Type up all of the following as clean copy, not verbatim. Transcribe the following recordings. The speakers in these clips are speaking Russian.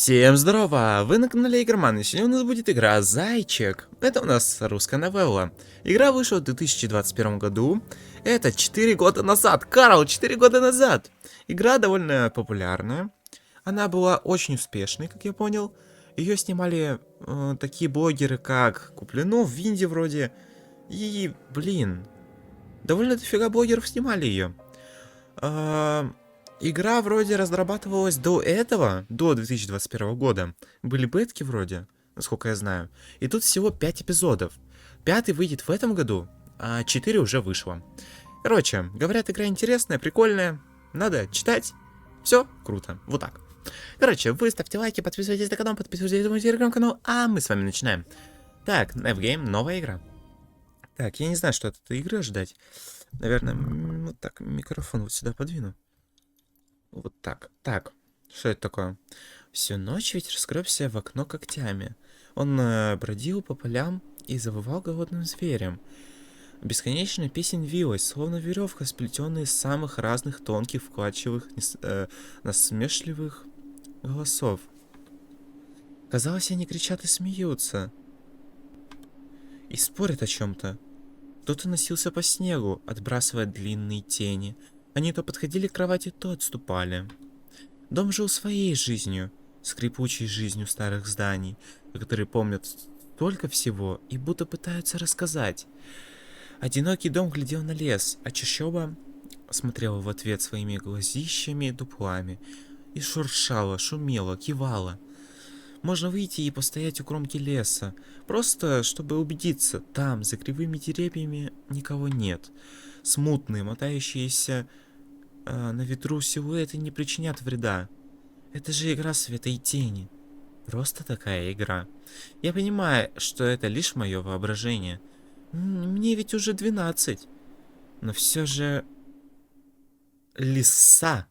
Всем здорово! Вы на канале Игроман, и сегодня у нас будет игра Зайчик. Это у нас русская новелла. Игра вышла в 2021 году. Это 4 года назад. Карл, 4 года назад! Игра довольно популярная. Она была очень успешной, как я понял. Ее снимали такие блогеры, как Куплинов, Винди вроде. И, блин, довольно дофига блогеров снимали ее. Игра вроде разрабатывалась до этого, до 2021 года. Были бетки вроде, насколько я знаю. И тут всего 5 эпизодов. Пятый выйдет в этом году, а 4 уже вышло. Короче, говорят, игра интересная, прикольная. Надо читать. Все круто. Вот так. Короче, вы ставьте лайки, подписывайтесь на канал, подписывайтесь на мой телеграм-канал, а мы с вами начинаем. Так, F-Game, новая игра. Так, я не знаю, что от этой игры ожидать. Наверное, вот так, микрофон вот сюда подвину. Вот так. Так, что это такое? Всю ночь ветер скребся в окно когтями. Он бродил по полям и завывал голодным зверем. Бесконечная песнь вилась, словно веревка, сплетенная из самых разных тонких, вкрадчивых, насмешливых голосов. Казалось, они кричат и смеются. И спорят о чем-то. Кто-то носился по снегу, отбрасывая длинные тени. Они то подходили к кровати, то отступали. Дом жил своей жизнью, скрипучей жизнью старых зданий, которые помнят столько всего и будто пытаются рассказать. Одинокий дом глядел на лес, а чащоба смотрела в ответ своими глазищами и дуплами и шуршала, шумела, кивала. Можно выйти и постоять у кромки леса, просто чтобы убедиться, там, за кривыми деревьями, никого нет. Смутные, мотающиеся на ветру силуэты не причинят вреда. Это же игра света и тени. Просто такая игра. Я понимаю, что это лишь мое воображение. Мне ведь уже 12. Но все же... Лиса.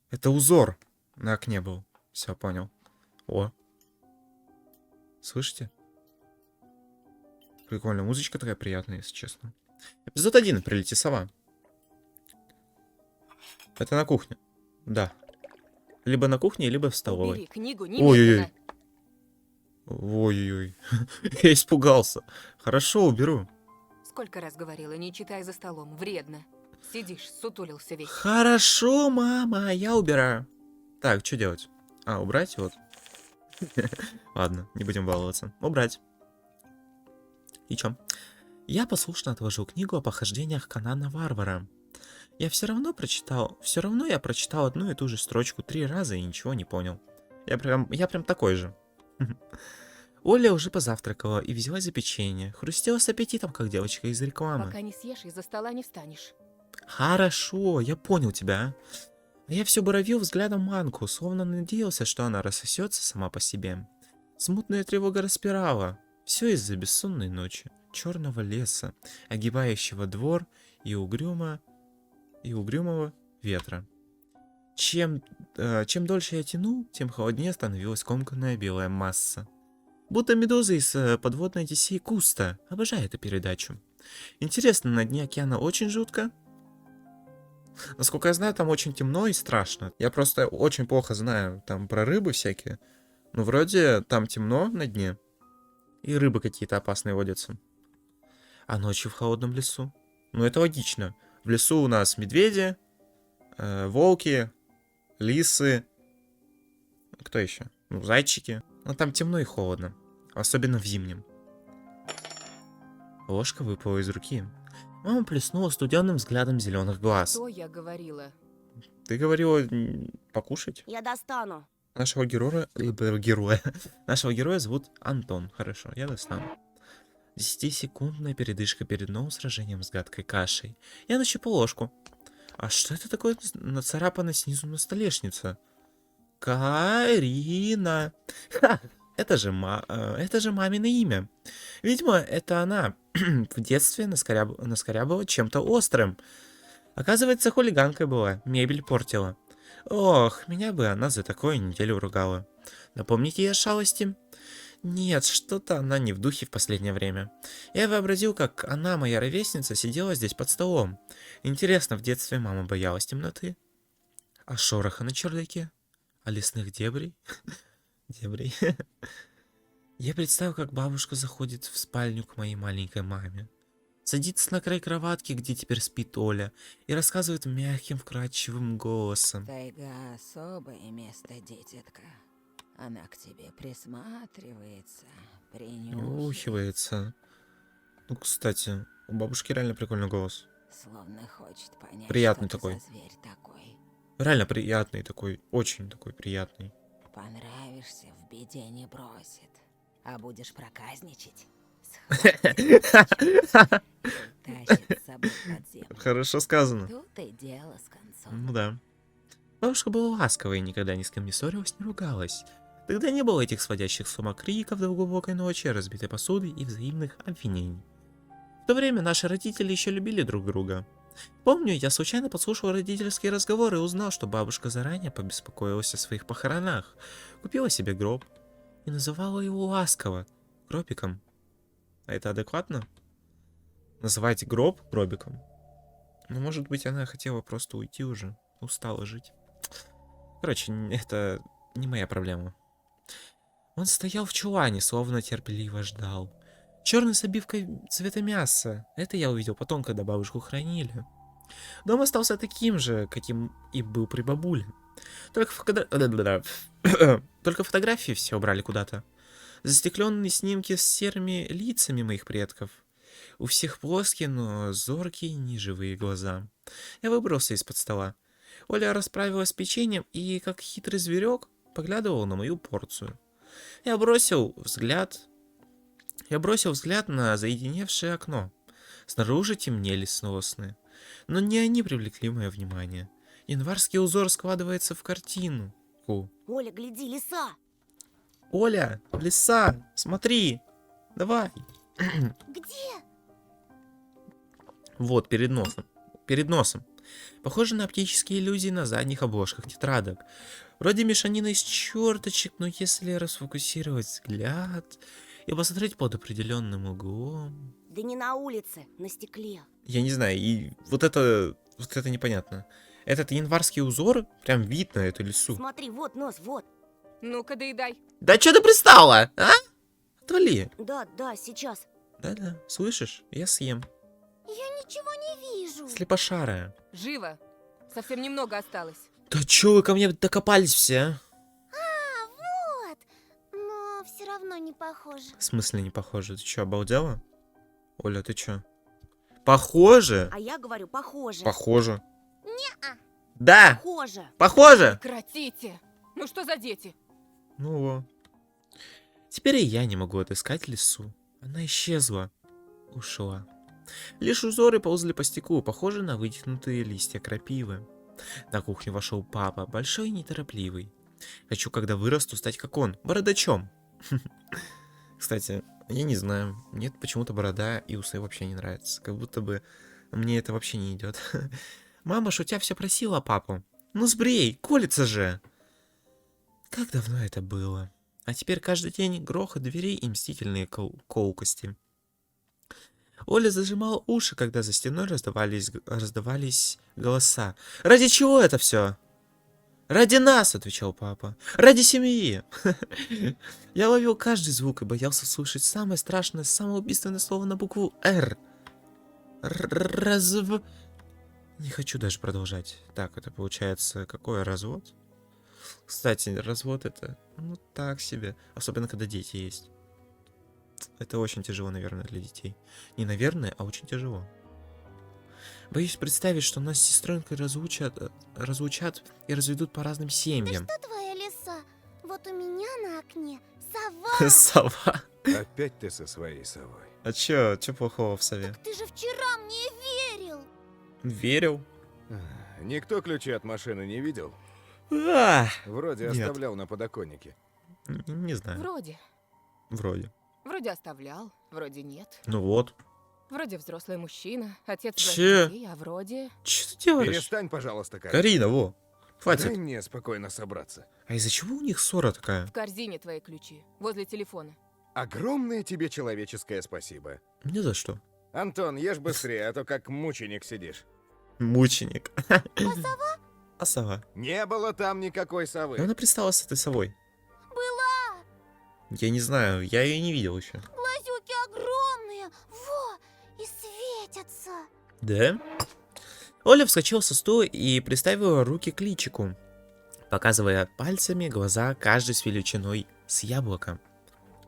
Это узор на окне был. Все, понял. О. Слышите? Прикольно. Музычка такая приятная, если честно. Эпизод 1. Прилети сова. Это на кухне. Да. Либо на кухне, либо в столовой. Убери книгу Ой-ой-ой. немедленно. Ой-ой-ой. Я испугался. Хорошо, уберу. Сколько раз говорила, не читай за столом, вредно. Сидишь, сутулился весь. Хорошо, мама, я убираю. Так, что делать? А, убрать вот. Ладно, не будем баловаться. Убрать. И чё? Я послушно отложил книгу о похождениях Конана Варвара. Я все равно я прочитал одну и ту же строчку 3 раза и ничего не понял. Я прям такой же. Оля уже позавтракала и взялась за печенье. Хрустела с аппетитом, как девочка из рекламы. Пока не съешь, из-за стола не встанешь. Хорошо, я понял тебя. А я все буравил взглядом манку, словно надеялся, что она рассосется сама по себе. Смутная тревога распирала. Все из-за бессонной ночи, черного леса, огибающего двор и угрюмого ветра. Чем дольше я тянул, тем холоднее становилась комканная белая масса. Будто медуза из подводной Одиссеи Куста. Обожаю эту передачу. Интересно, на дне океана очень жутко? Насколько я знаю, там очень темно и страшно. Я просто очень плохо знаю там про рыбы всякие. Но вроде там темно на дне. И рыбы какие-то опасные водятся. А ночью в холодном лесу? Ну это логично. В лесу у нас медведи, волки, лисы. Кто еще? Ну, зайчики. Но там темно и холодно. Особенно в зимнем. Ложка выпала из руки. Мама плеснула студенным взглядом зеленых глаз. Что я говорила? Ты говорила покушать? Я достану. Нашего героя зовут Антон. Хорошо, я достану. 10-секундная передышка перед новым сражением с гадкой кашей. Я нащупал ложку. А что это такое нацарапано снизу на столешнице? Карина. Ха! Это же мамино имя. Видимо, это она в детстве наскорябала чем-то острым. Оказывается, хулиганкой была, мебель портила. Ох, меня бы она за такое неделю ругала. Напомните ей шалости? Нет, что-то она не в духе в последнее время. Я вообразил, как она, моя ровесница, сидела здесь под столом. Интересно, в детстве мама боялась темноты? А шороха на чердаке? О лесных дебрей? Дебрей. Я представил, как бабушка заходит в спальню к моей маленькой маме. Садится на край кроватки, где теперь спит Оля, и рассказывает мягким, вкрадчивым голосом. Тайга особое место, дитятка. Она к тебе присматривается, принюхивается, Ухивается. Ну, кстати, у бабушки реально прикольный голос. словно хочет понять, Приятный что такой. ты за зверь такой. Реально приятный такой, очень такой приятный. Понравишься, в беде не бросит. А будешь проказничать, тащит с собой под землю. Хорошо сказано. Тут и дело с концом. Ну да. Бабушка была ласковой и никогда ни с кем не ссорилась, не ругалась. Тогда не было этих сводящих с ума криков до глубокой ночи, разбитой посуды и взаимных обвинений. В то время наши родители еще любили друг друга. Помню, я случайно подслушал родительские разговоры и узнал, что бабушка заранее побеспокоилась о своих похоронах, купила себе гроб и называла его ласково гробиком. А это адекватно? Называть гроб гробиком? Ну, может быть, она хотела просто уйти уже, устала жить. Короче, это не моя проблема. Он стоял в чулане, словно терпеливо ждал. Черный с обивкой цвета мяса. Это я увидел потом, когда бабушку хранили. Дом остался таким же, каким и был при бабуле. Только фотографии все убрали куда-то. Застекленные снимки с серыми лицами моих предков. У всех плоские, но зоркие, неживые глаза. Я выбрался из-под стола. Оля расправилась с печеньем и, как хитрый зверек, поглядывала на мою порцию. Я бросил взгляд на заединевшее окно. Снаружи темнели сосны. Но не они привлекли мое внимание. Январский узор складывается в картину. Оля, гляди, лиса! Оля, лиса, смотри, давай. Где? Вот, перед носом. Перед носом. Похоже на оптические иллюзии на задних обложках тетрадок. Вроде мешанина из черточек, но если расфокусировать взгляд и посмотреть под определенным углом... Да не на улице, на стекле. Я не знаю, и вот это непонятно. Этот январский узор, прям видно эту лису. Смотри, вот нос, вот. Ну-ка, доедай. Да что ты пристала, а? Отвали. Да, сейчас. Да-да, слышишь? Я съем. Я ничего не вижу. Слепошарая. Живо. Совсем немного осталось. Да чё вы ко мне докопались все, Вот. Но все равно не похоже. В смысле не похоже? Ты чё, обалдела? Оля, ты чё? Похоже? А я говорю, похоже. Похоже. Не-а. Да, Похоже. похоже. Прекратите. Ну что за дети? Ну во. Теперь и я не могу отыскать лису. Она исчезла. Ушла. Лишь узоры ползли по стеклу, похожие на вытянутые листья крапивы. На кухню вошел папа, большой и неторопливый. Хочу, когда вырасту, стать как он, бородачом. Кстати, я не знаю, мне почему-то борода и усы вообще не нравятся. Как будто бы мне это вообще не идет. Мама, шутя, все просила папу. Ну сбрей, колется же. Как давно это было. А теперь каждый день грохот дверей и мстительные колкости. Оля зажимала уши, когда за стеной раздавались голоса. «Ради чего это все?» «Ради нас», — отвечал папа. «Ради семьи». Я ловил каждый звук и боялся слышать самое страшное, самое убийственное слово на букву «Р». Не хочу даже продолжать. Так, это получается какой развод? Кстати, развод это, ну так себе. Особенно, когда дети есть. Это очень тяжело, наверное, для детей. Не наверное, а очень тяжело. Боюсь представить, что нас с сестренкой разлучат и разведут по разным семьям. Что твоя лиса? Вот у меня на окне сова. Сова. Опять ты со своей совой. А чё плохого в сове? Ты же вчера мне верил. Верил? Никто ключи от машины не видел? А, Вроде Нет. оставлял на подоконнике. не знаю. Вроде. Вроде. Вроде оставлял, вроде нет. Ну вот. Вроде взрослый мужчина, отец Че? двоих детей, а вроде... Че ты делаешь? Перестань, пожалуйста, Карина. Карина, во. Дай Хватит. мне спокойно собраться. А из-за чего у них ссора такая? В корзине твои ключи, возле телефона. Огромное тебе человеческое спасибо. Мне за что? Антон, ешь быстрее, а то как мученик сидишь. Мученик. А сова? Не было там никакой И совы. она пристала с этой совой. Была! Я не знаю, я ее не видел еще. Глазюки огромные! Во! И светятся! Да? Оля вскочила со стула и приставила руки к личику, показывая пальцами глаза, каждый с величиной с яблоко.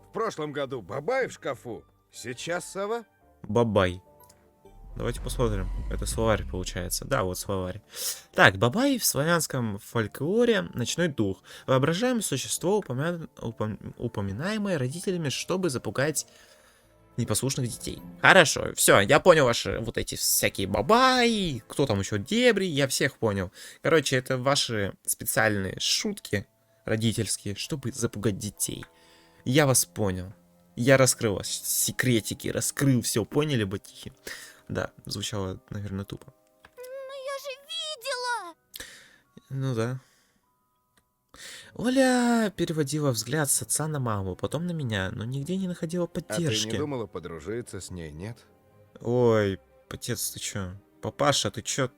В прошлом году бабай в шкафу. Сейчас сова. Бабай. Давайте посмотрим. Это словарь получается. Да, вот словарь. Так, бабай в славянском фольклоре ночной дух. Воображаемое существо, упоминаемое родителями, чтобы запугать непослушных детей. Хорошо, все, я понял ваши вот эти всякие бабай, кто там еще дебри, я всех понял. Короче, это ваши специальные шутки родительские, чтобы запугать детей. Я вас понял. Я раскрыл вас секретики, раскрыл все, поняли, батихи? Да, звучало, наверное, тупо. Но я же видела! Ну да. Оля переводила взгляд с отца на маму, потом на меня, но нигде не находила А ты поддержки. не думала подружиться с ней, нет? Ой, отец, ты чё? Папаша, ты чё?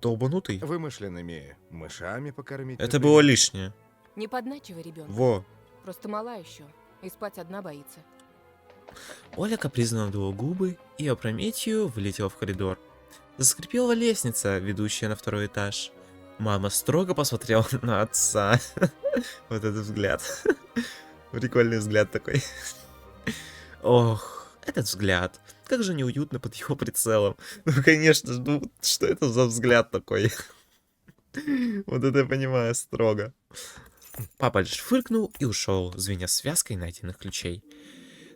Долбанутый? Вымышленными мышами покормить. Это например? было лишнее. Не подначивай ребенка. Во. Просто мала еще. И спать одна боится. Оля капризно надула губы и опрометью вылетела в коридор. Заскрипела лестница, ведущая на второй этаж. Мама строго посмотрела на отца. Вот этот взгляд. Прикольный взгляд такой. Ох, этот взгляд. Как же неуютно под его прицелом. Ну, конечно, ну, что это за взгляд такой? Вот это я понимаю строго. Папа лишь фыркнул и ушел, звеня связкой найденных ключей.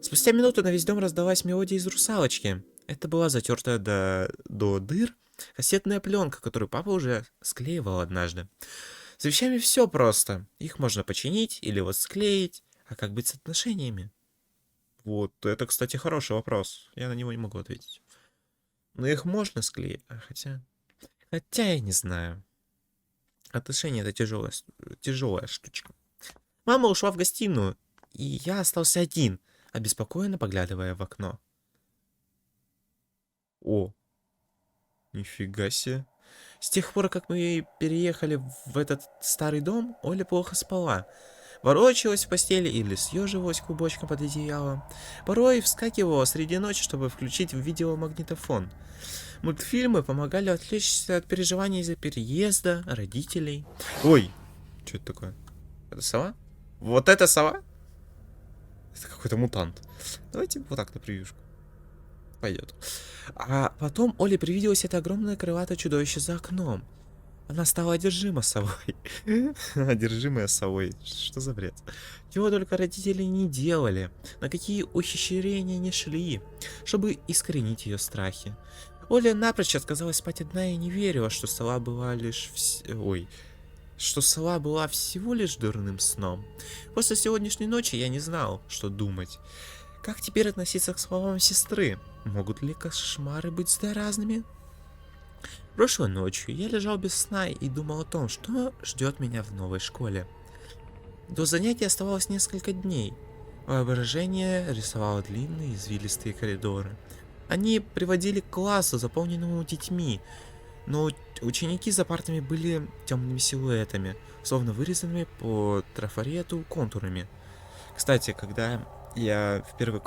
Спустя минуту на весь дом раздалась мелодия из «Русалочки». Это была затертая до дыр кассетная пленка, которую папа уже склеивал однажды. С вещами все просто. Их можно починить или вот склеить. А как быть с отношениями? Вот, это, кстати, хороший вопрос. Я на него не могу ответить. Но их можно склеить, Хотя я не знаю. Отношения — это тяжелая штучка. Мама ушла в гостиную, и я остался один, обеспокоенно поглядывая в окно. О, нифига себе. С тех пор, как мы переехали в этот старый дом, Оля плохо спала. Ворочалась в постели или съеживалась клубочком под одеялом. Порой вскакивала среди ночи, чтобы включить видеомагнитофон. Мультфильмы помогали отвлечься от переживаний из-за переезда, родителей. Ой, что это такое? Это сова? Вот это сова? Это какой-то мутант. Давайте вот так на превьюшку. Пойдет. А потом Оле привиделось это огромное крылатое чудовище за окном. Она стала одержима совой. Одержимая совой. Что за бред? Чего только родители не делали. На какие ухищрения не шли, чтобы искоренить ее страхи. Оля напрочь отказалась спать одна и не верила, что сова была всего лишь дурным сном. После сегодняшней ночи я не знал, что думать. Как теперь относиться к словам сестры? Могут ли кошмары быть заразными? Прошлой ночью я лежал без сна и думал о том, что ждет меня в новой школе. До занятий оставалось несколько дней. Воображение рисовало длинные извилистые коридоры. Они приводили к классу, заполненному детьми, но ученики за партами были темными силуэтами, словно вырезанными по трафарету контурами. Кстати, когда я в первый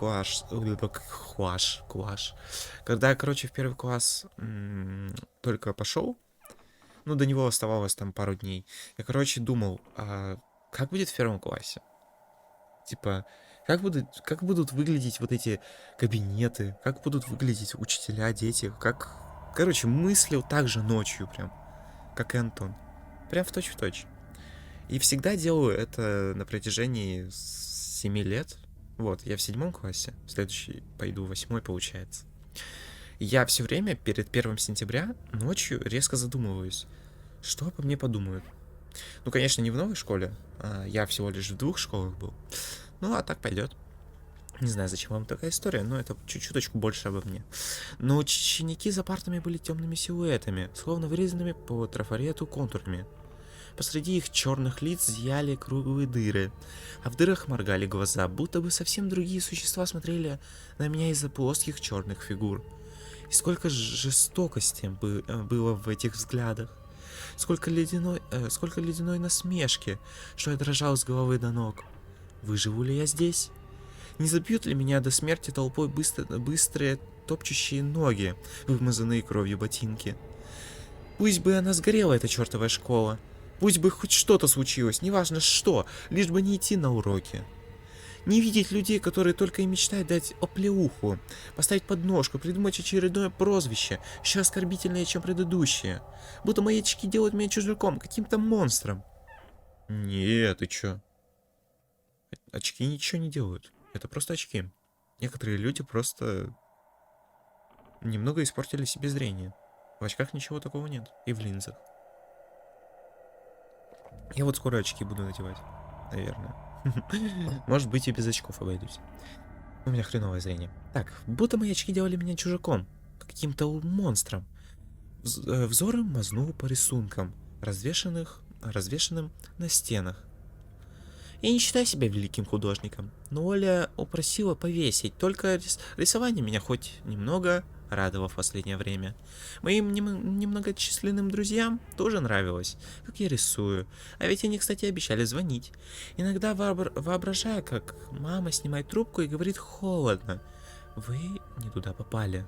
когда, короче, в первый класс только пошел, ну, до него оставалось там пару дней, я, короче, думал, а как будет в первом классе? Типа, как будут выглядеть вот эти кабинеты, как будут выглядеть учителя, дети, как... Короче, мыслил так же ночью прям, как и Антон. Прям в точь-в-точь. И всегда делаю это на протяжении 7 лет. Вот, я в 7 классе, в следующий пойду в 8, получается. Я все время перед 1 сентября ночью резко задумываюсь, что обо мне подумают. Ну, конечно, не в новой школе, я всего лишь в 2 школах был. Ну, а так пойдет. Не знаю, зачем вам такая история, но это чуть-чуточку больше обо мне. Но ученики за партами были темными силуэтами, словно вырезанными по трафарету контурами. Посреди их черных лиц зияли круглые дыры, а в дырах моргали глаза, будто бы совсем другие существа смотрели на меня из-за плоских черных фигур. И сколько жестокости было в этих взглядах. сколько ледяной насмешки, что я дрожал с головы до ног. Выживу ли я здесь? Не забьют ли меня до смерти толпой быстрые топчущие ноги, вымазанные кровью ботинки? Пусть бы она сгорела, эта чертовая школа. Пусть бы хоть что-то случилось, неважно что, лишь бы не идти на уроки. Не видеть людей, которые только и мечтают дать оплеуху, поставить подножку, придумать очередное прозвище, еще оскорбительнее, чем предыдущее. Будто мои очки делают меня чужаком, каким-то монстром. Нет, ты чё? Очки ничего не делают. Это просто очки. Некоторые люди просто немного испортили себе зрение. В очках ничего такого нет. И в линзах. Я вот скоро очки буду надевать. Наверное. Может быть, и без очков обойдусь. У меня хреновое зрение. Так, будто мои очки делали меня чужаком. Каким-то монстром. Взором мазнул по рисункам, развешанным на стенах. Я не считаю себя великим художником, но Оля упросила повесить, только рисование меня хоть немного радовало в последнее время. Моим немногочисленным друзьям тоже нравилось, как я рисую, а ведь они, кстати, обещали звонить. Иногда воображаю, как мама снимает трубку и говорит холодно: «Вы не туда попали».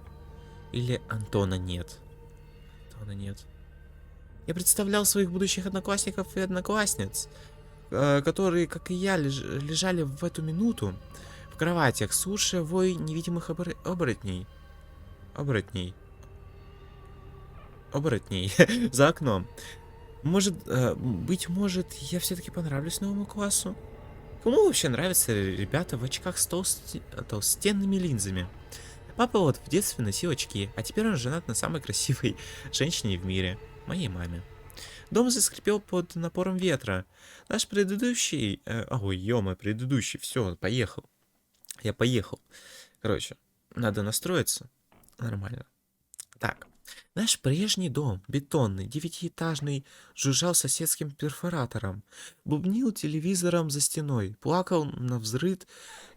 Или «Антона нет». Антона нет. Я представлял своих будущих одноклассников и одноклассниц, которые, как и я, лежали в эту минуту в кроватях, слушая вой невидимых оборотней за окном. Быть может, я все-таки понравлюсь новому классу? Кому вообще нравятся ребята в очках с толстенными линзами? Папа вот в детстве носил очки, а теперь он женат на самой красивой женщине в мире, моей маме. Дом заскрипел под напором ветра. Наш предыдущий... предыдущий, все, поехал. Я поехал. Короче, надо настроиться. Нормально. Так, наш прежний дом, бетонный, 9-этажный, жужжал соседским перфоратором, бубнил телевизором за стеной, плакал на взрыв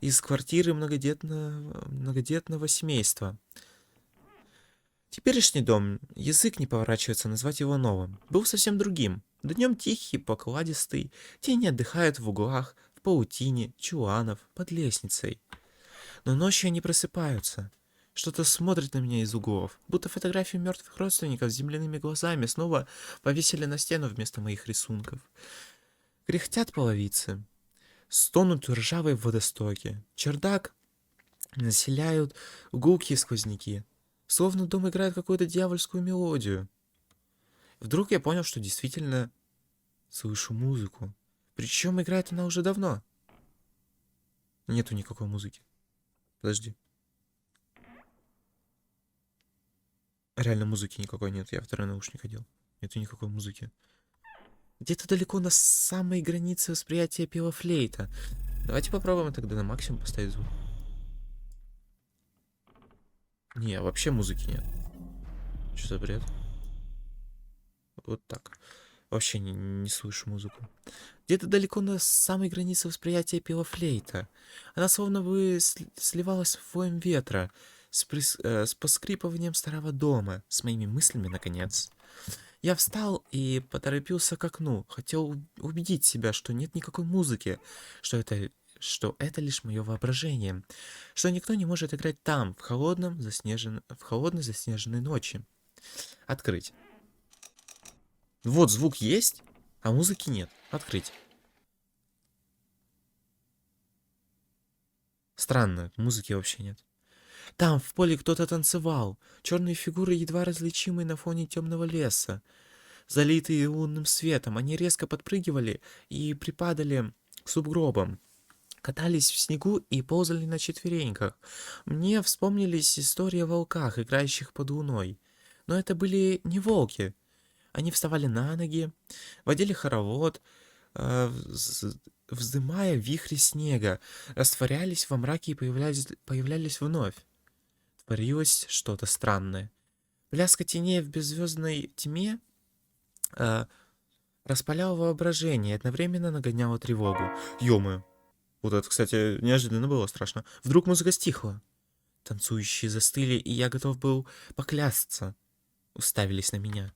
из квартиры многодетного семейства. Теперешний дом, язык не поворачивается назвать его новым, был совсем другим. Днем тихий, покладистый, тени отдыхают в углах, в паутине, чуланов, под лестницей. Но ночью они просыпаются. Что-то смотрит на меня из углов, будто фотографию мертвых родственников с земляными глазами снова повесили на стену вместо моих рисунков. Кряхтят половицы, стонут ржавые водостоки, чердак населяют гулкие сквозняки. Словно дом играет какую-то дьявольскую мелодию. Вдруг я понял, что действительно слышу музыку. Причем играет она уже давно. Нету никакой музыки. Подожди. Реально музыки никакой нет. Я второй наушник одел. Нету никакой музыки. Где-то далеко на самой границе восприятия пела флейта. Давайте попробуем тогда на максимум поставить звук. Не, вообще музыки нет. Что за бред? Вот так. Вообще не слышу музыку. Где-то далеко на самой границе восприятия пела флейта. Она словно бы сливалась в воем ветра, с поскрипыванием старого дома, с моими мыслями, наконец. Я встал и поторопился к окну. Хотел убедить себя, что нет никакой музыки, что это лишь мое воображение, что никто не может играть там, в холодной заснеженной ночи. Открыть. Вот звук есть, а музыки нет. Открыть. Странно, музыки вообще нет. Там в поле кто-то танцевал, черные фигуры едва различимые на фоне темного леса. Залитые лунным светом, они резко подпрыгивали и припадали к сугробам. Катались в снегу и ползали на четвереньках. Мне вспомнились истории о волках, играющих под луной. Но это были не волки. Они вставали на ноги, водили хоровод, вздымая вихри снега, растворялись во мраке и появлялись вновь. Творилось что-то странное. Пляска теней в беззвездной тьме распаляла воображение и одновременно нагоняла тревогу. Ё-моё. Вот это, кстати, неожиданно было страшно. Вдруг музыка стихла. Танцующие застыли, и я готов был поклясться. Уставились на меня.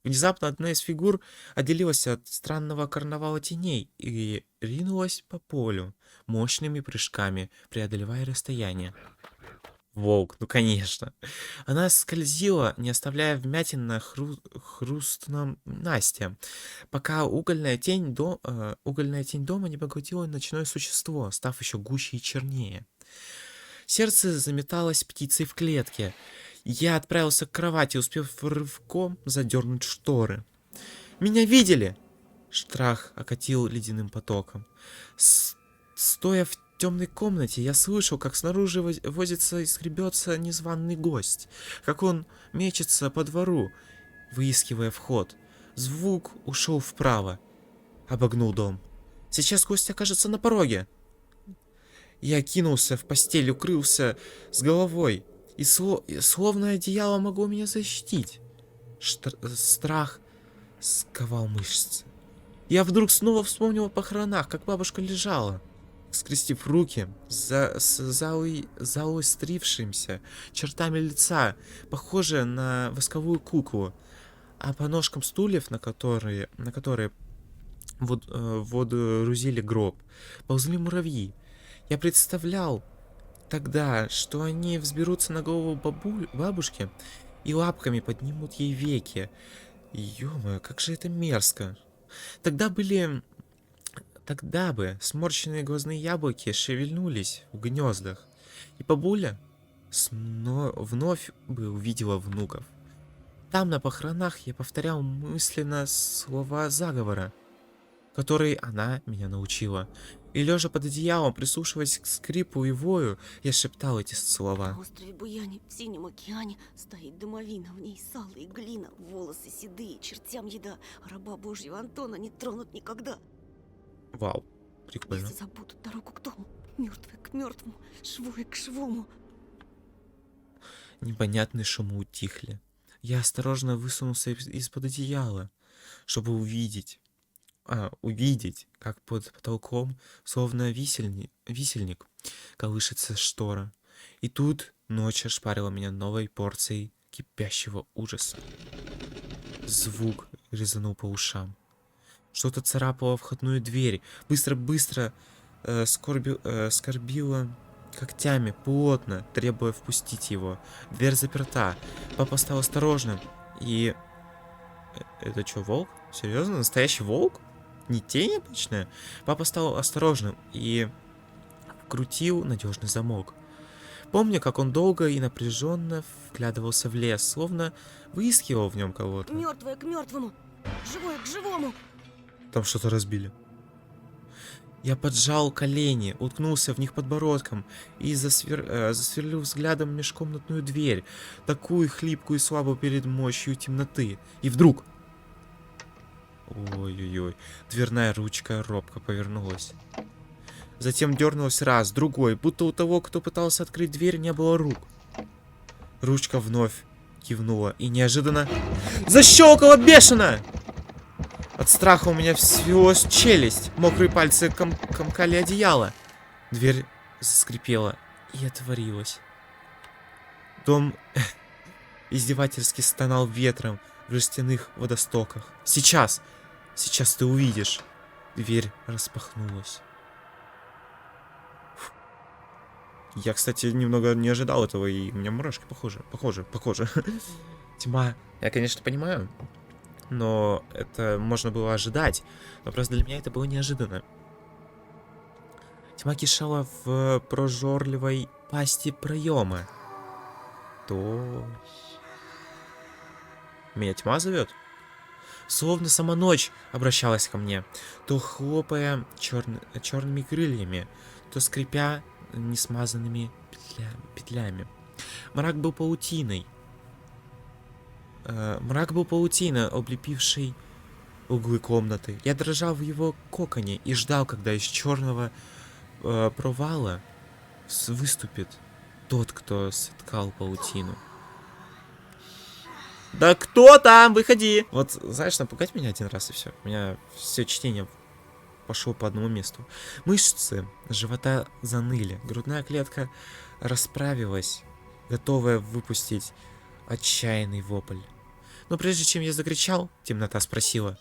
Внезапно одна из фигур отделилась от странного карнавала теней и ринулась по полю, мощными прыжками, преодолевая расстояние. Волк, ну конечно. Она скользила, не оставляя вмятин на хрустном Насте, пока угольная тень дома не поглотила ночное существо, став еще гуще и чернее. Сердце заметалось птицей в клетке. Я отправился к кровати, успев рывком задернуть шторы. «Меня видели!» Страх окатил ледяным потоком. Стоя в темной комнате, я слышал, как снаружи возится и скребется незваный гость, как он мечется по двору, выискивая вход. Звук ушел вправо, обогнул дом. Сейчас гость окажется на пороге. Я кинулся в постель, укрылся с головой, и словно одеяло могло меня защитить. Страх сковал мышцы. Я вдруг снова вспомнил о похоронах, как бабушка лежала, скрестив руки, с заострившимися чертами лица, похожая на восковую куклу, а по ножкам стульев, на которые водрузили гроб, ползли муравьи. Я представлял тогда, что они взберутся на голову бабушки и лапками поднимут ей веки. Ё-моё, как же это мерзко. Тогда бы сморщенные глазные яблоки шевельнулись в гнездах, и бабуля вновь бы увидела внуков. Там, на похоронах, я повторял мысленно слова заговора, которые она меня научила. И лежа под одеялом, прислушиваясь к скрипу и вою, я шептал эти слова. На острове Буяне, в синем океане, стоит домовина, в ней сало и глина, волосы седые, чертям еда, раба Божьего Антона не тронут никогда. Вау, прикольно. Если забудут дорогу к дому, мертвые к мертвому, живое к живому. Непонятные шумы утихли. Я осторожно высунулся из-под одеяла, чтобы увидеть, как под потолком, словно висельник, колышется штора. И тут ночь ошпарила меня новой порцией кипящего ужаса. Звук резанул по ушам. Что-то царапало входную дверь. Быстро скорбило когтями, плотно, требуя впустить его. Дверь заперта. Папа стал осторожным. И... Это что, волк? Серьезно? Настоящий волк? Не тень обычная? Папа стал осторожным и крутил надежный замок. Помню, как он долго и напряженно вглядывался в лес, словно выискивал в нем кого-то. Мертвое к мертвому, живое к живому. Там что-то разбили. Я поджал колени, уткнулся в них подбородком и засверлил взглядом межкомнатную дверь, такую хлипкую и слабую перед мощью темноты. И вдруг... Ой-ой-ой, дверная ручка робко повернулась. Затем дернулась раз, другой, будто у того, кто пытался открыть дверь, не было рук. Ручка вновь кивнула и неожиданно защелкала бешено! От страха у меня свелась челюсть, мокрые пальцы комкали одеяло. Дверь заскрипела и отворилась. Дом издевательски стонал ветром в жестяных водостоках. Сейчас ты увидишь. Дверь распахнулась. Я, кстати, немного не ожидал этого, и у меня мурашки похожи. Тьма, я, конечно, понимаю, но это можно было ожидать. Но просто для меня это было неожиданно. Тьма кишала в прожорливой пасти проема. То... Меня тьма зовет? Словно сама ночь обращалась ко мне, то хлопая черными крыльями, то скрипя несмазанными петлями. Мрак был паутиной, облепившей углы комнаты. Я дрожал в его коконе и ждал, когда из черного провала выступит тот, кто соткал паутину. Да кто там? Выходи! Вот, знаешь, напугать меня один раз и все. У меня все чтение пошло по одному месту. Мышцы живота заныли. Грудная клетка расправилась, готовая выпустить отчаянный вопль. Но прежде чем я закричал, темнота спросила.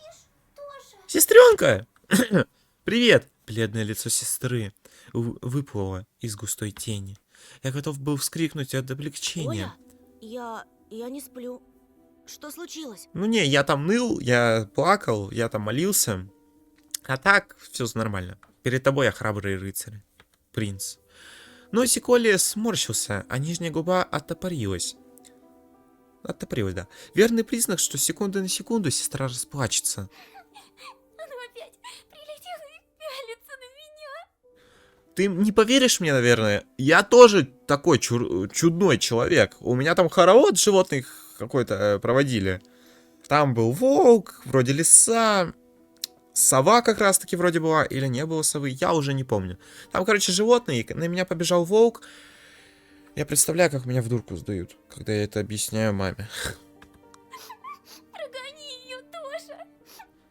«Сестренка!» «Привет!» Бледное лицо сестры выплыло из густой тени. Я готов был вскрикнуть от облегчения. Оля, я не сплю. Что случилось? Ну не, я там ныл, я плакал, я там молился. А так, все нормально. Перед тобой я храбрый рыцарь. Принц. Но Сиколи сморщился, а нижняя губа оттопорилась. Оттопорилась, да. Верный признак, что с секунды на секунду сестра расплачется. Оно опять прилетело и пялится на меня. Ты не поверишь мне, наверное, я тоже такой чудной человек. У меня там хоровод животных какой-то проводили. Там был волк, вроде лиса, сова как раз-таки вроде была, или не было совы, я уже не помню. Там, короче, животные, и на меня побежал волк. Я представляю, как меня в дурку сдают, когда я это объясняю маме. Прогони ее, Тоша.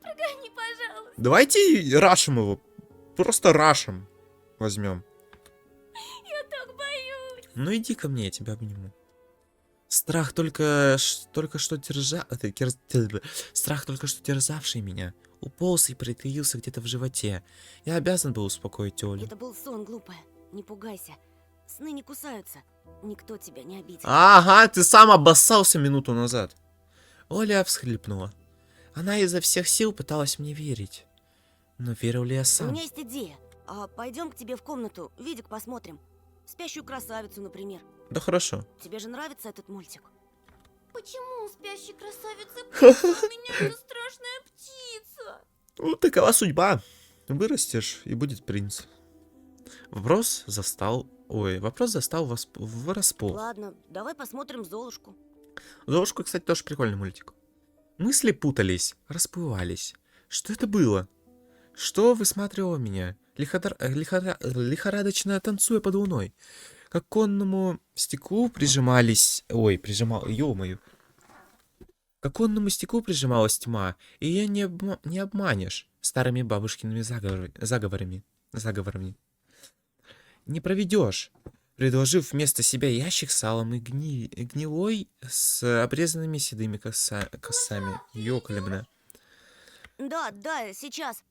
Прогони, пожалуйста. Давайте рашим его. Просто рашим возьмем. Я так боюсь. Ну иди ко мне, я тебя обниму. Страх только что Страх только что терзавший меня уполз и притаился где-то в животе. Я обязан был успокоить Олю. Это был сон, глупая. Не пугайся. Сны не кусаются. Никто тебя не обидит. Ага, ты сам обоссался минуту назад. Оля всхлипнула. Она изо всех сил пыталась мне верить. Но верил ли я У сам? меня есть идея. Пойдем к тебе в комнату, видик посмотрим. Спящую красавицу, например. Да хорошо. Тебе же нравится этот мультик? Почему у спящей красавицы птица? У меня это страшная птица. Ну, такова судьба. Вырастешь, и будет принц. Вопрос застал вас врасплох. Ладно, давай посмотрим Золушку. Золушка, кстати, тоже прикольный мультик. Мысли путались, расплывались. Что это было? Что высматривало меня, лихорадочно танцуя под луной? К оконному стеклу прижимались... Ой, ё-моё. К оконному стеклу прижималась тьма, и ее не обманешь старыми бабушкиными заговорами. Не проведешь, предложив вместо себя ящик с салом и гнилой с обрезанными седыми косами. Ёкалебна. Да, сейчас.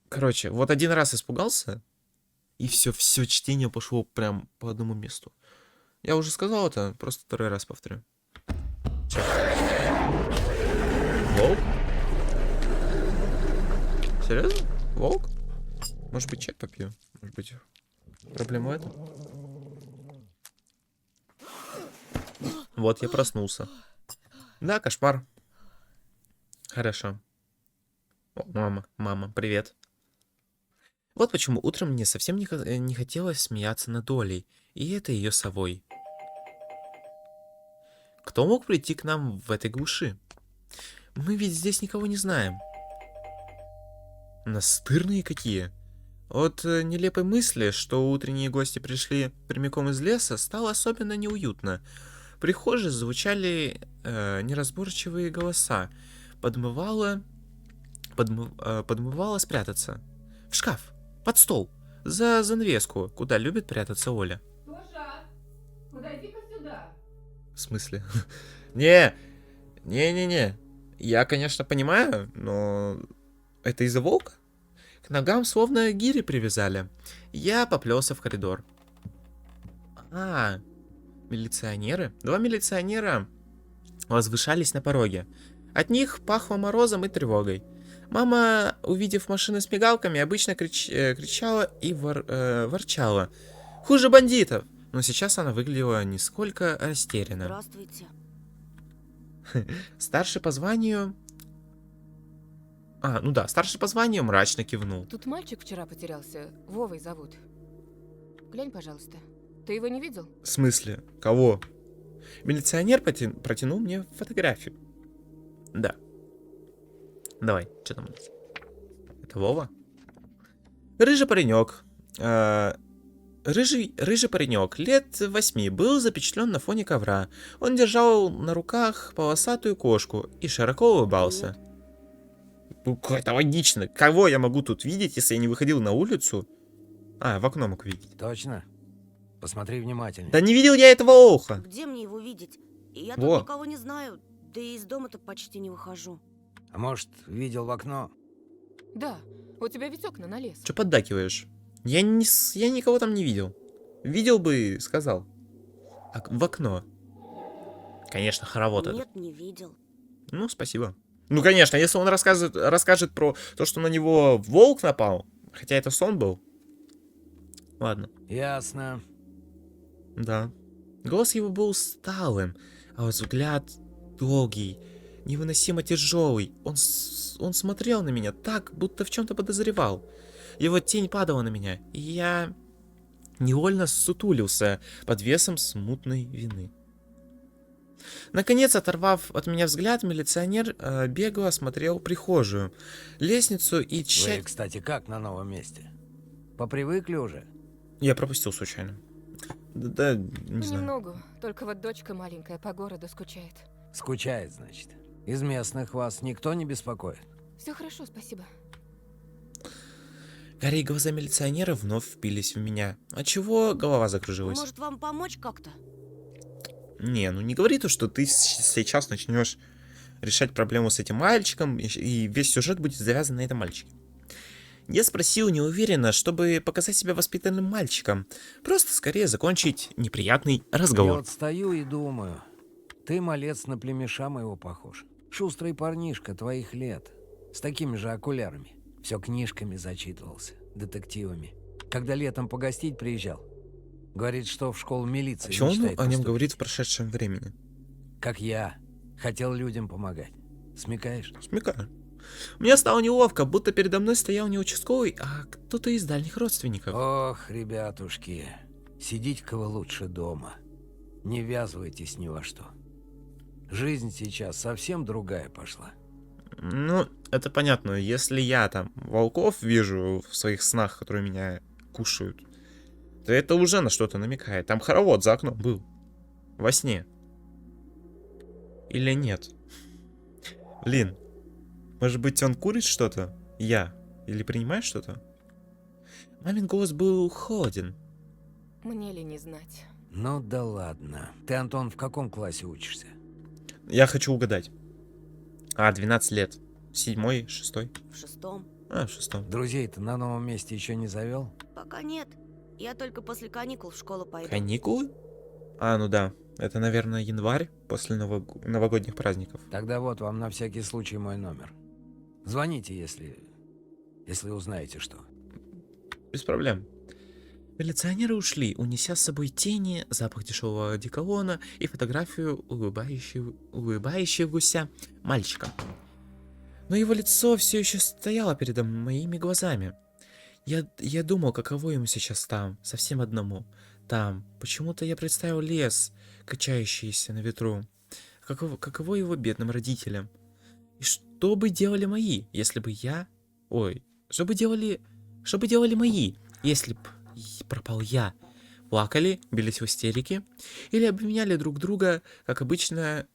Короче, вот один раз испугался, и все чтение пошло прям по одному месту. Я уже сказал это, просто второй раз повторю. Чё? Волк? Серьезно? Волк? Может быть, чай попью? Может быть, проблема в этом? Вот, я проснулся. Да, кошмар. Хорошо. О, мама, привет. Вот почему утром мне совсем не хотелось смеяться над Олей, и это ее совой. Кто мог прийти к нам в этой глуши? Мы ведь здесь никого не знаем. Настырные какие. От нелепой мысли, что утренние гости пришли прямиком из леса, стало особенно неуютно. В прихожей звучали неразборчивые голоса. Подмывало спрятаться. В шкаф, под стол, за занавеску, куда любит прятаться Оля. Тоша, подойди-ка сюда. В смысле? Не. Я, конечно, понимаю, но это из-за волка? К ногам словно гири привязали. Я поплелся в коридор. Милиционеры? Два милиционера возвышались на пороге. От них пахло морозом и тревогой. Мама, увидев машины с мигалками, обычно кричала и ворчала. Хуже бандитов! Но сейчас она выглядела нисколько растерянно. Здравствуйте. Старший по званию... старший по званию мрачно кивнул. Тут мальчик вчера потерялся. Вовой зовут. Глянь, пожалуйста. Ты его не видел? В смысле? Кого? Милиционер протянул мне фотографию. Да. Давай, что там у нас? Это Вова? Рыжий паренек. Рыжий паренек, лет 8, был запечатлен на фоне ковра. Он держал на руках полосатую кошку и широко улыбался. Какая-то логично. Кого я могу тут видеть, если я не выходил на улицу? В окно мог видеть. Точно? Посмотри внимательнее. Да не видел я этого олуха. Где мне его видеть? Я Во. тут никого не знаю. Да и из дома-то почти не выхожу. А может, видел в окно? Да, у тебя ведь окна на лес. Че поддакиваешь? Я никого там не видел. Видел бы, сказал. В окно. Конечно, хоровод это. Нет, не видел. Ну, спасибо. Ну, конечно, если он расскажет про то, что на него волк напал, хотя это сон был. Ладно, Ясно. да. Голос его был усталым, а вот взгляд долгий, невыносимо тяжелый. Он смотрел на меня так, будто в чем-то подозревал. Его тень падала на меня, и я невольно ссутулился под весом смутной вины. Наконец, оторвав от меня взгляд, милиционер бегло осмотрел прихожую, лестницу и Вы, тщательно... кстати, как на новом месте? Попривыкли уже? Я пропустил случайно. Да, не знаю. Понемногу, только вот дочка маленькая по городу скучает. Скучает, значит. Из местных вас никто не беспокоит? Все хорошо, спасибо. Карие глаза милиционера вновь впились в меня, отчего голова закружилась. Может, вам помочь как-то? Не, ну не говори то, что ты сейчас начнешь решать проблему с этим мальчиком, и весь сюжет будет завязан на этом мальчике. Я спросил неуверенно, чтобы показать себя воспитанным мальчиком. Просто скорее закончить неприятный Я разговор. вот стою и думаю. Ты, малец, на племеша моего похож. Шустрый парнишка твоих лет. С такими же окулярами. Все книжками зачитывался. Детективами. Когда летом погостить приезжал. Говорит, что в школу милиции Почему он мечтает о нем поступить. говорит в прошедшем времени? Как я. Хотел людям помогать. Смекаешь? Смекаю. Мне стало неловко, будто передо мной стоял не участковый, а кто-то из дальних родственников. Ох, ребятушки. Сидите-ка вы лучше дома. Не ввязывайтесь ни во что. Жизнь сейчас совсем другая пошла. Ну, это понятно. Если я там волков вижу в своих снах, которые меня кушают, то это уже на что-то намекает. Там хоровод за окном был. Во сне. Или нет? Блин. Может быть, он курит что-то? Я. Или принимает что-то? Мамин голос был холоден. Мне ли не знать? Ну да ладно. Ты, Антон, в каком классе учишься? Я хочу угадать. 12 лет. 7-й, 6-й? В 6-м. В 6-м. Друзей-то на новом месте еще не завел? Пока нет. Я только после каникул в школу пойду. Каникулы? Ну да. Это, наверное, январь, после новогодних праздников. Тогда вот вам на всякий случай мой номер. Звоните, если узнаете что. Без проблем. Милиционеры ушли, унеся с собой тени, запах дешевого одеколона и фотографию улыбающегося мальчика. Но его лицо все еще стояло перед моими глазами. Я думал, каково ему сейчас там, совсем одному. Там. Почему-то я представил лес, качающийся на ветру. Каково его бедным родителям. И что бы делали мои, если бы я... Что бы делали мои, если бы пропал я? Плакали, бились в истерике? Или обменяли друг друга, как обычно?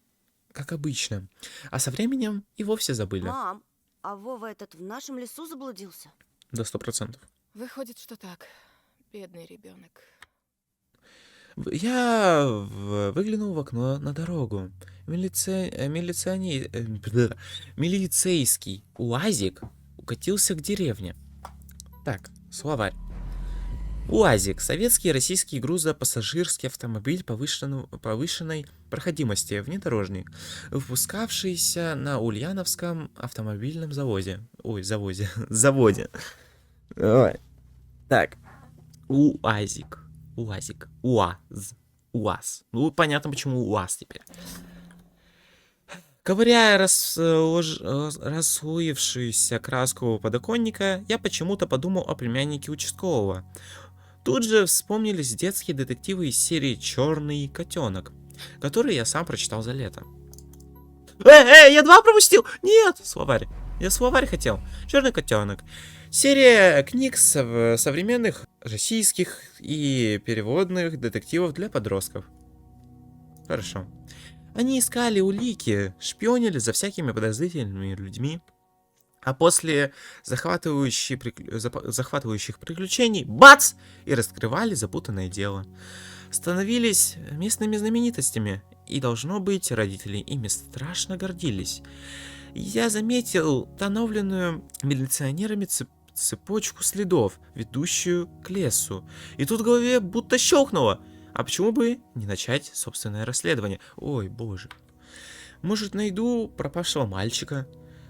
А со временем и вовсе забыли. Мам, а Вова этот в нашем лесу заблудился? До 100%. Выходит, что так. Бедный ребенок. Я выглянул в окно на дорогу. Милицейский УАЗик укатился к деревне. Так, словарь. УАЗик — советский и российский грузопассажирский автомобиль повышенной проходимости, внедорожник, выпускавшийся на Ульяновском автомобильном заводе. Заводе. Так, УАЗик. УАЗ. Ну, понятно, почему УАЗ теперь. Ковыряя расслоившуюся краску подоконника, я почему-то подумал о племяннике участкового. Тут же вспомнились детские детективы из серии «Черный котенок», которые я сам прочитал за лето. Я 2 пропустил! Нет! Словарь. Я словарь хотел. «Черный котенок». Серия книг современных российских и переводных детективов для подростков. Хорошо. Они искали улики, шпионили за всякими подозрительными людьми, а после захватывающих приключений, бац! И раскрывали запутанное дело. Становились местными знаменитостями и, должно быть, родители ими страшно гордились. Я заметил тонновленную милиционерами цепочку следов, ведущую к лесу. И тут в голове будто щелкнуло. А почему бы не начать собственное расследование? Ой, боже. Может, найду пропавшего мальчика?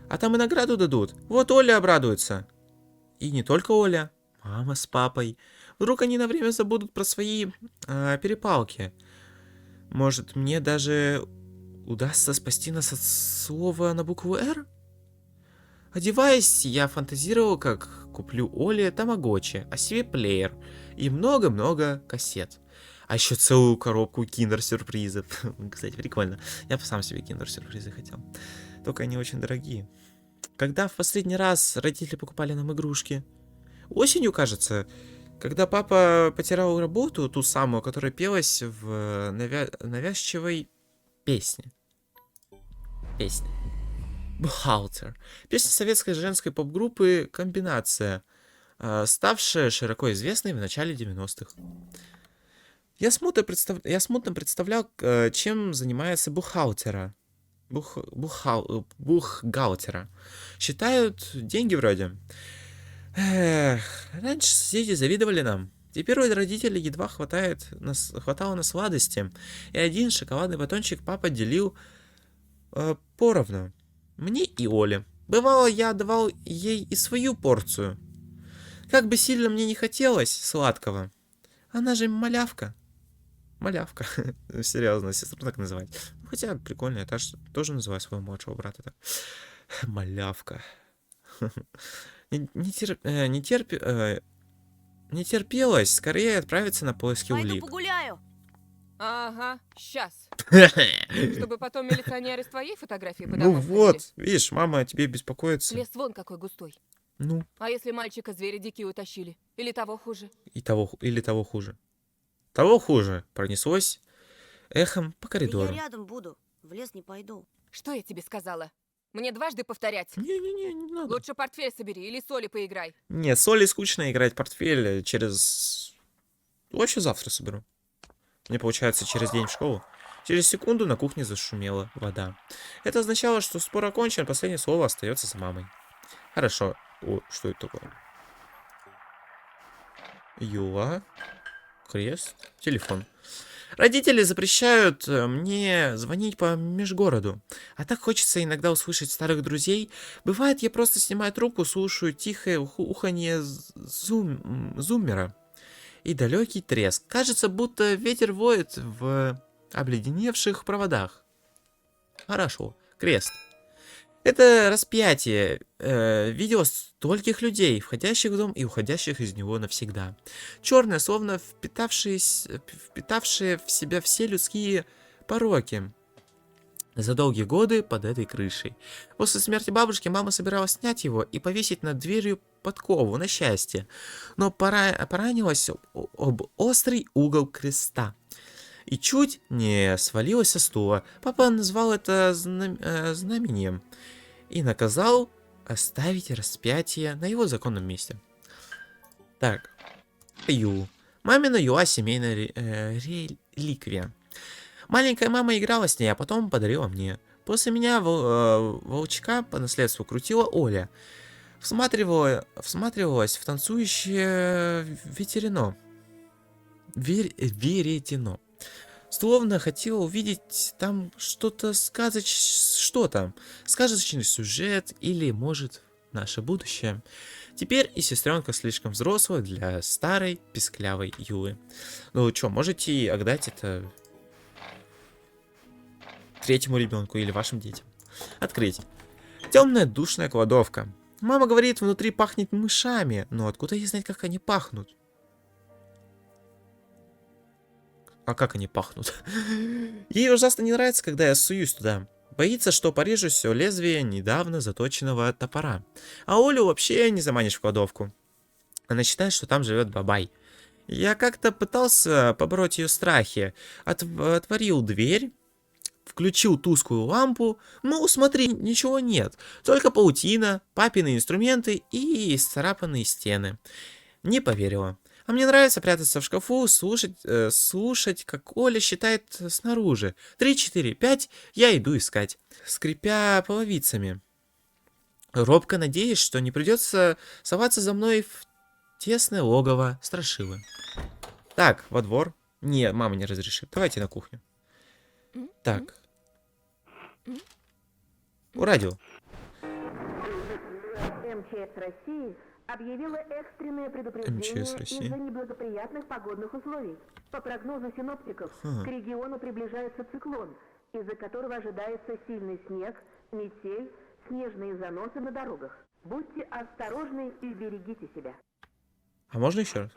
А там и награду дадут. Вот Оля обрадуется. И не только Оля. Мама с папой. Вдруг они на время забудут про свои перепалки. Может, мне даже удастся спасти нас от слова на букву «Р»? Одеваясь, я фантазировал, как куплю Оле тамагочи, а себе плеер и много-много кассет. А еще целую коробку киндер-сюрпризов. Кстати, прикольно. Я бы сам себе киндер-сюрпризы хотел. Только они очень дорогие. Когда в последний раз родители покупали нам игрушки? Осенью, кажется. Когда папа потерял работу, ту самую, которая пелась в навязчивой песне. Бухгалтер. Песня советской женской поп-группы «Комбинация», ставшая широко известной в начале 90-х. Я смутно представлял, чем занимается бухгалтера. Бухгалтера. Считают деньги вроде. Раньше соседи завидовали нам. Теперь у родителей едва хватало на сладости, и один шоколадный батончик папа делил поровну. Мне и Оле. Бывало, я давал ей и свою порцию. Как бы сильно мне не хотелось сладкого. Она же малявка. Малявка. Серьезно, сестру так называть. Хотя прикольно, я тоже называю своего младшего брата так. Малявка. Не терпелось скорее отправиться на поиски Пойду улик. погуляю. Ага, сейчас. Чтобы потом милиционеры с твоей фотографией по Ну домам вот, ходили. видишь, мама о тебе беспокоится. Лес вон какой густой. Ну, А если мальчика звери дикие утащили? Или того хуже? или того хуже. Того хуже пронеслось эхом по Да я коридору. рядом буду. В лес не пойду. Что я тебе сказала? Мне дважды повторять. Не-не-не, не надо. Лучше портфель собери или соли поиграй. Не, Соли скучно играть в портфель через... Вообще завтра соберу. Мне получается через день в школу. Через секунду на кухне зашумела вода. Это означало, что спор окончен, последнее слово остается за мамой. Хорошо. О, что это такое? Юла. Крест. Телефон. Родители запрещают мне звонить по межгороду. А так хочется иногда услышать старых друзей. Бывает, я просто снимаю трубку, слушаю тихое уханье зуммера и далекий треск. Кажется, будто ветер воет в обледеневших проводах. Хорошо. Крест. Это распятие. Видео стольких людей, входящих в дом и уходящих из него навсегда. Черное, словно впитавшие в себя все людские пороки. За долгие годы под этой крышей. После смерти бабушки мама собиралась снять его и повесить над дверью подкову на счастье, но поранилась об острый угол креста и чуть не свалилась со стула. Папа назвал это знамением и наказал оставить распятие на его законном месте. Так, Ю. Мамина Юла семейная реликвия. Маленькая мама играла с ней, а потом подарила мне. После меня волчка по наследству крутила Оля. Всматривалась в танцующее веретено. Словно хотела увидеть там что-то сказочный сюжет или, может, наше будущее. Теперь и сестренка слишком взрослая для старой писклявой Юлы. Ну что, можете отдать это третьему ребенку или вашим детям. Открыть. Темная душная кладовка. Мама говорит, внутри пахнет мышами, но откуда ей знать, как они пахнут? А как они пахнут? Ей ужасно не нравится, когда я суюсь туда. Боится, что порежусь о лезвие недавно заточенного топора. А Олю вообще не заманишь в кладовку. Она считает, что там живет бабай. Я как-то пытался побороть ее страхи. Отворил дверь, включил тусклую лампу. Ну, смотри, ничего нет. Только паутина, папины инструменты и исцарапанные стены. Не поверила. А мне нравится прятаться в шкафу, слушать, как Оля считает снаружи. 3, 4, 5, я иду искать, скрипя половицами. Робко надеюсь, что не придется соваться за мной в тесное логово страшилы. Так, во двор. Не, мама не разрешит. Давайте на кухню. Так. У радио. МЧС России объявила экстренное МЧС предупреждение России. из-за неблагоприятных погодных условий. По прогнозу синоптиков, к региону приближается циклон, из-за которого ожидается сильный снег, метель, снежные заносы на дорогах. Будьте осторожны и берегите себя. А можно еще раз?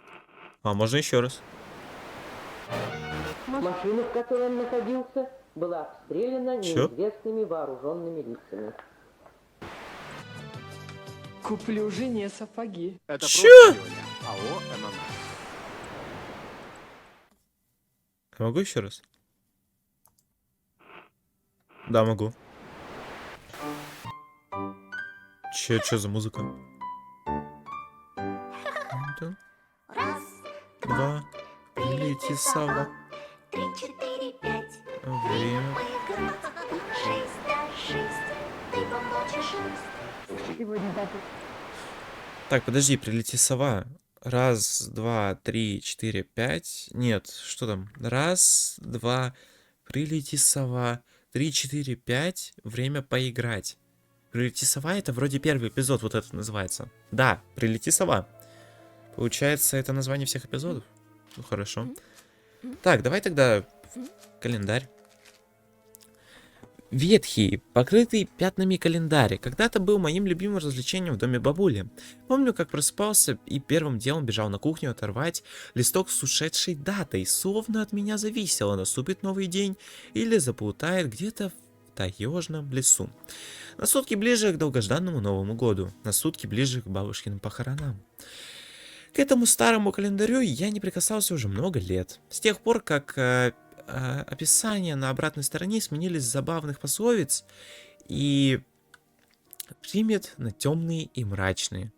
А, можно еще раз. Машина, в которой он находился, была обстреляна Чё? неизвестными вооруженными лицами. Куплю жене сапоги. Это Чё? просто теория. АО ММС. Я могу еще раз? Да, могу. Чё за музыка? Раз, Два. Лети сова. 3, 4, 5. Время. Поиграть. 6, да, 6. Ты помочишь. Так, подожди, прилети сова. Раз, два, три, четыре, пять. Нет, что там? Раз, два, прилети сова. 3, 4, 5. Время поиграть. Прилети сова — это вроде первый эпизод, вот это называется. Да, прилети сова. Получается, это название всех эпизодов? Ну, хорошо. Так, давай тогда календарь. Ветхий, покрытый пятнами календарь когда-то был моим любимым развлечением в доме бабули. Помню, как просыпался и первым делом бежал на кухню оторвать листок с ушедшей датой, словно от меня зависело, наступит новый день или заплутает где-то в таежном лесу. На сутки ближе к долгожданному Новому году, на сутки ближе к бабушкиным похоронам. К этому старому календарю я не прикасался уже много лет. С тех пор, как описания на обратной стороне сменились с забавных пословиц и примет на темные и мрачные.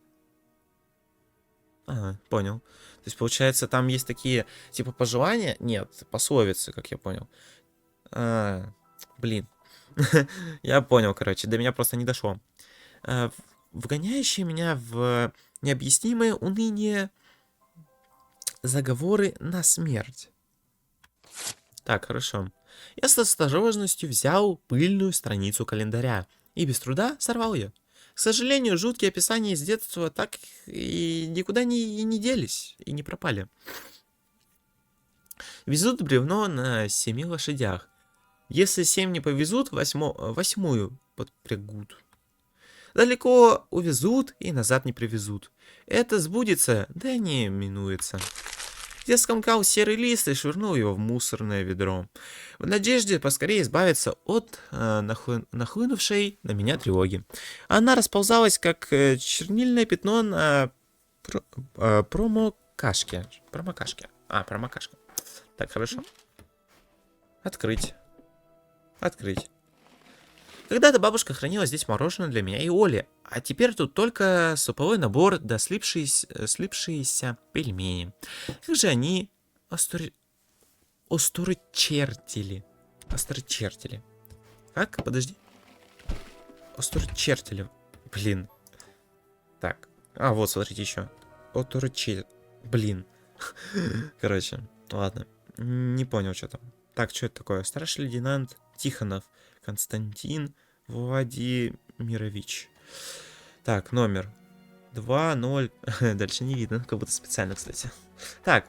Ага, понял. То есть, получается, там есть такие, типа, пожелания? Нет, пословицы, как я понял. Блин. Я понял, короче, до меня просто не дошло. Вгоняющие меня в необъяснимое уныние заговоры на смерть. Так, хорошо. Я с осторожностью взял пыльную страницу календаря и без труда сорвал ее. К сожалению, жуткие описания из детства так и никуда не делись и не пропали. Везут бревно на 7 лошадях. Если 7 не повезут, 8-ю подпрягут. Далеко увезут и назад не привезут. Это сбудется, да не минуется. Я скомкал серый лист и швырнул его в мусорное ведро, в надежде поскорее избавиться от нахлынувшей на меня тревоги. Она расползалась, как чернильное пятно на промокашке. Промокашке. Промокашка. Так, хорошо. Открыть. Открыть. Когда-то бабушка хранила здесь мороженое для меня и Оли, а теперь тут только суповой набор да слипшиеся пельмени. Как же они остурчертили. Острочертили. Как? Подожди. Острочертили. Блин. Так. Вот, смотрите еще. Острочертили. Блин. Короче, ладно. Не понял, что там. Так, что это такое? Старший лейтенант Тихонов Константин Владимирович. Так, номер 2-0. Дальше не видно, как будто специально, кстати. Так.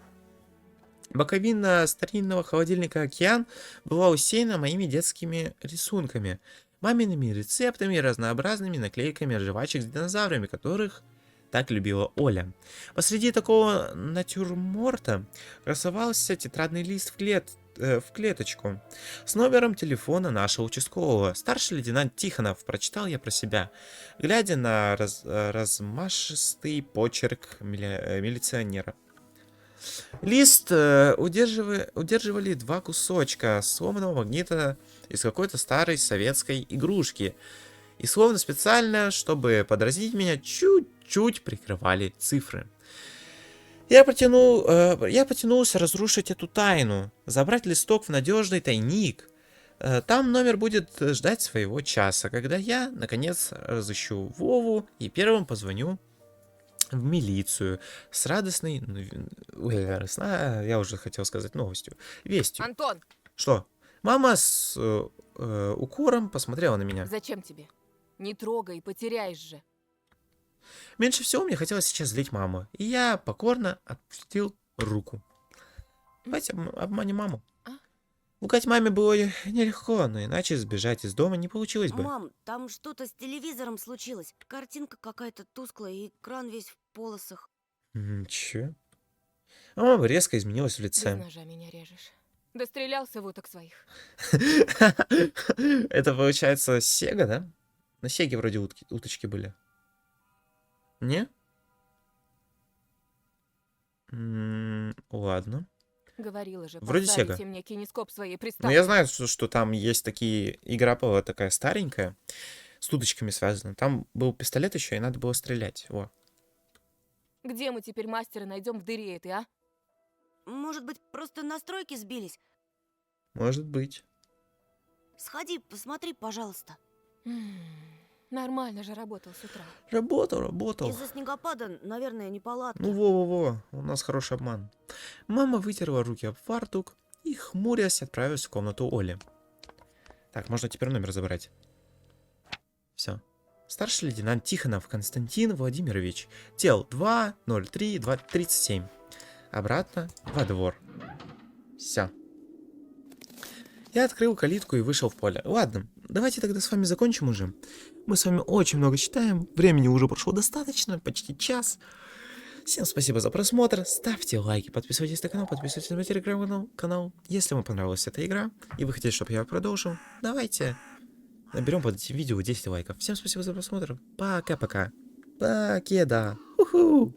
Боковина старинного холодильника «Океан» была усеяна моими детскими рисунками, мамиными рецептами и разнообразными наклейками от жвачек с динозаврами, которых так любила Оля. Посреди такого натюрморта красовался тетрадный лист в клеточку с номером телефона нашего участкового. Старший лейтенант Тихонов, прочитал я про себя, глядя на размашистый почерк милиционера. Лист удерживали 2 кусочка сломанного магнита из какой-то старой советской игрушки. И словно специально, чтобы подразнить меня, чуть-чуть прикрывали цифры. Я потянулся разрушить эту тайну, забрать листок в надежный тайник. Там номер будет ждать своего часа, когда я, наконец, разыщу Вову и первым позвоню в милицию с радостной, я уже хотел сказать новостью, вестью. Антон, Что? Мама с укором посмотрела на меня. зачем тебе? Не трогай, потеряешь же. Меньше всего мне хотелось сейчас злить маму, и я покорно отпустил руку. Давайте обманем маму. А? Лгать маме было нелегко, но иначе сбежать из дома не получилось бы. Мам, там что-то с телевизором случилось. Картинка какая-то тусклая, и экран весь в полосах. Чё? А мама резко изменилась в Без лице. ножа меня режешь. Дострелялся в уток своих. Это получается Сега, да? На Сеге вроде уточки были. Не? Ладно. Говорила же, Вроде поставите Сега. мне кинескоп своей Но приставки. я знаю, что там есть такие... Игра была такая старенькая, с уточками связана. Там был пистолет еще, и надо было стрелять. Во. Где мы теперь мастера найдем в дыре этой, а? Может быть, просто настройки сбились? Может быть. Сходи, посмотри, пожалуйста. Нормально же работал с утра. Работал. Из-за снегопада, наверное, неполадки. Ну, во-во-во, у нас хороший обман. Мама вытерла руки об фартук и, хмурясь, отправилась в комнату Оли. Так, можно теперь номер забрать. Все. Старший лейтенант Тихонов Константин Владимирович. Тел 203-237. Обратно во двор. Все. Я открыл калитку и вышел в поле. Ладно, давайте тогда с вами закончим уже. Мы с вами очень много читаем. Времени уже прошло достаточно, почти час. Всем спасибо за просмотр. Ставьте лайки, подписывайтесь на канал, подписывайтесь на мой телеграм-канал. Если вам понравилась эта игра и вы хотите, чтобы я продолжил, давайте наберем под этим видео 10 лайков. Всем спасибо за просмотр. Пока-пока. Покеда. Уху.